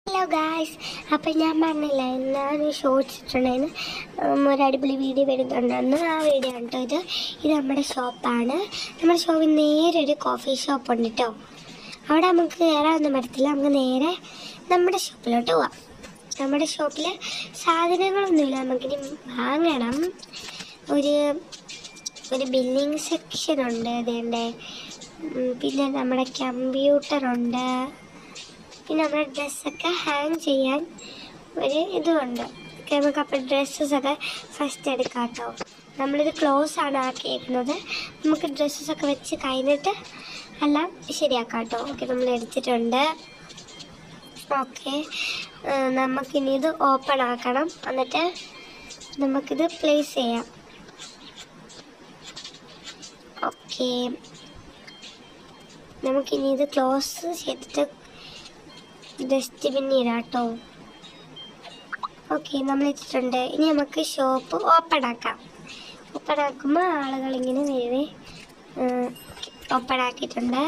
Hello guys, അപ്പം ഞാൻ പറഞ്ഞില്ല ഞാൻ ഷോർട്സ് ഇട്ടിട്ടുണ്ടായിരുന്നു ഒരു അടിപൊളി വീഡിയോ വരുന്നുണ്ടെന്ന്. ആ വീഡിയോ കേട്ടോ ഇത് നമ്മുടെ ഷോപ്പാണ്. നമ്മുടെ ഷോപ്പിൽ നേരെ ഒരു കോഫി ഷോപ്പ് ഉണ്ട് കേട്ടോ. അവിടെ നമുക്ക് കയറാനൊന്നും പറ്റത്തില്ല. നമുക്ക് നേരെ നമ്മുടെ ഷോപ്പിലോട്ട് പോവാം. നമ്മുടെ ഷോപ്പിൽ സാധനങ്ങളൊന്നുമില്ല, നമുക്കിനി വാങ്ങണം. ഒരു ബില്ലിങ് സെക്ഷൻ ഉണ്ട് ഇതിൻ്റെ. പിന്നെ നമ്മുടെ കമ്പ്യൂട്ടറുണ്ട്. പിന്നെ നമ്മുടെ ഡ്രസ്സൊക്കെ ഹാങ് ചെയ്യാൻ ഒരു ഇതുമുണ്ട്. നമുക്ക് അപ്പോൾ ഡ്രസ്സസൊക്കെ ഫസ്റ്റ് എടുക്കാം കേട്ടോ. നമ്മളിത് ക്ലോസ് ആണ് ആക്കിയിരിക്കുന്നത്. നമുക്ക് ഡ്രസ്സസൊക്കെ വെച്ച് കഴിഞ്ഞിട്ട് എല്ലാം ശരിയാക്കാം കേട്ടോ. ഓക്കെ, നമ്മൾ എടുത്തിട്ടുണ്ട്. ഓക്കെ, നമുക്കിനി ഇത് ഓപ്പൺ ആക്കണം. എന്നിട്ട് നമുക്കിത് പ്ലേസ് ചെയ്യാം. ഓക്കെ, നമുക്കിനി ഇത് ക്ലോസ് ചെയ്തിട്ട് ഡസ്റ്റ്ബിന്നിൽ ഇടാം കേട്ടോ. ഓക്കെ, നമ്മൾ ഇട്ടിട്ടുണ്ട്. ഇനി നമുക്ക് ഷോപ്പ് ഓപ്പൺ ആക്കാം. ഓപ്പൺ ആക്കുമ്പോൾ ആളുകളിങ്ങനെ വേറെ ഓപ്പൺ ആക്കിയിട്ടുണ്ട്.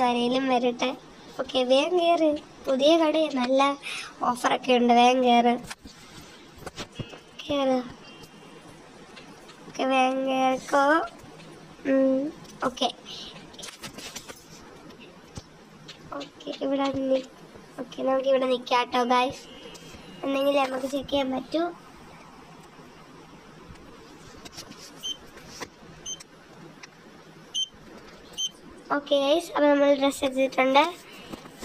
ആരെങ്കിലും വരട്ടെ. ഓക്കെ, വേഗം കയറ്. പുതിയ കട, നല്ല ഓഫറൊക്കെ ഉണ്ട്. വേഗം കയറ്. ഓക്കെ, വേഗം കയറിക്കോ. ഓക്കെ ഇവിടെ നമുക്കിവിടെ നിൽക്കാം കേട്ടോ ഗായ്സ്. എന്തെങ്കിലും നമുക്ക് ചെക്ക് ചെയ്യാൻ പറ്റൂ. ഓക്കെ ഗായ്സ്, അപ്പോൾ നമ്മൾ ഡ്രസ്സ് എടുത്തിട്ടുണ്ട്.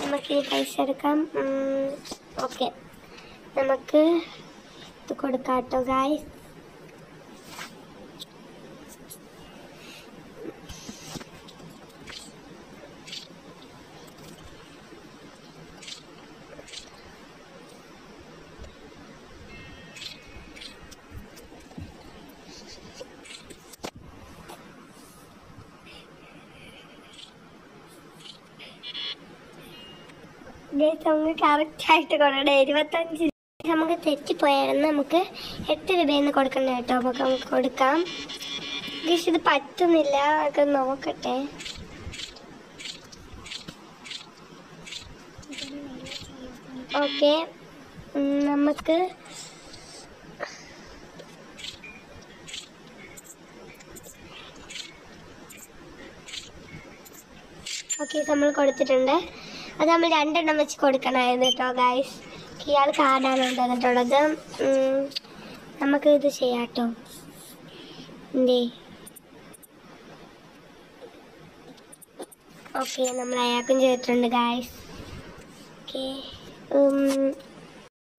നമുക്കിനി പൈസ എടുക്കാം. ഓക്കെ, നമുക്ക് ഇത് കൊടുക്കാം കേട്ടോ ഗായ്സ്. നമുക്ക് കറക്റ്റായിട്ട് കൊടുക്കണേ. 25 നമുക്ക് തെറ്റിപ്പോയായിരുന്നു. നമുക്ക് 8 രൂപയെന്ന് കൊടുക്കണ്ട കേട്ടോ. നമുക്ക് കൊടുക്കാം. ഗീസ്, ഇത് പറ്റുന്നില്ല. അതൊക്കെ നോക്കട്ടെ. ഓക്കെ, നമുക്ക് നമ്മൾ കൊടുത്തിട്ടുണ്ട്. അത് നമ്മൾ 2 എണ്ണം വെച്ച് കൊടുക്കണമായിരുന്നു കേട്ടോ ഗായ്സ്. ഇയാൾ കാർഡാണ് തന്നിട്ടുള്ളത്. നമുക്ക് ഇത് ചെയ്യാം കേട്ടോ. ഓക്കെ, നമ്മൾ അയാൾക്കും ചെയ്തിട്ടുണ്ട് ഗായ്സ്. ഓക്കെ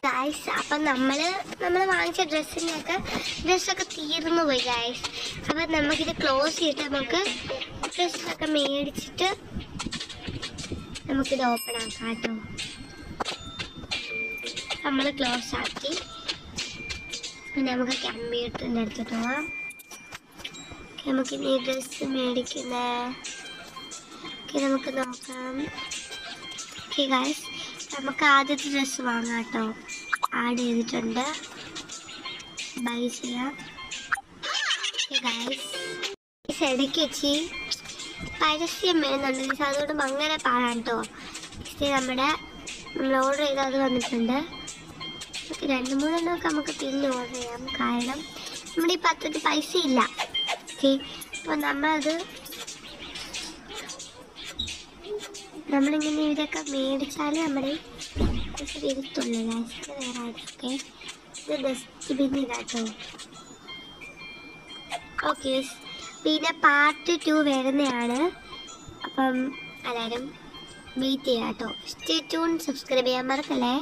ഗായ്സ്, അപ്പം നമ്മൾ വാങ്ങിച്ച ഡ്രസ്സൊക്കെ തീർന്നു പോയി ഗായ്സ്. അപ്പം നമുക്കിത് ക്ലോസ് ചെയ്തിട്ട് നമുക്ക് ഡ്രസ്സൊക്കെ മേടിച്ചിട്ട് നമുക്കിത് ഓപ്പൺ ആക്കാം കേട്ടോ. നമ്മൾ ക്ലോസ് ആക്കി. പിന്നെ നമുക്ക് കമ്പ്യൂട്ടറിൻ്റെ അടുത്തിട്ട് പോവാം. നമുക്ക് ഇനി ഡ്രസ്സ് മേടിക്കുന്ന നമുക്ക് നോക്കാം. ഓക്കെ ഗായ്സ്, നമുക്ക് ആദ്യത്തെ ഡ്രസ്സ് വാങ്ങാം കേട്ടോ. ആഡ് ചെയ്തിട്ടുണ്ട്. ബൈ ചെയ്യാം. ഓക്കെ ഗായ്സ്, ഇടയ്ക്ക് വെച്ച് പരസ്യം വരുന്നുണ്ട്. അതുകൊണ്ട് അങ്ങനെ പാടാം കേട്ടോ. നമ്മൾ ഓർഡർ ചെയ്താൽ അത് വന്നിട്ടുണ്ട്. 2-3 എണ്ണമൊക്കെ നമുക്ക് പിന്നെ ഓർഡർ ചെയ്യാം. കാരണം നമ്മുടെ ഈ പത്രത്തിൽ പൈസ ഇല്ല. ഓക്കെ, അപ്പോൾ നമ്മളിങ്ങനെ ഇതൊക്കെ മേടിച്ചാൽ നമ്മുടെ പൈസ വരുത്തുള്ളൂ. വേറെ ആയിട്ടൊക്കെ ഇത് ഡസ്റ്റ്ബിന്നിലാട്ടോ. ഓക്കെ, പിന്നെ പാർട്ട് 2 വരുന്നതാണ്. അപ്പം എല്ലാവരും വെയിറ്റ് ചെയ്യാം കേട്ടോ. സ്റ്റേ ട്യൂൺ, സബ്സ്ക്രൈബ് ചെയ്യാൻ മറക്കല്ലേ.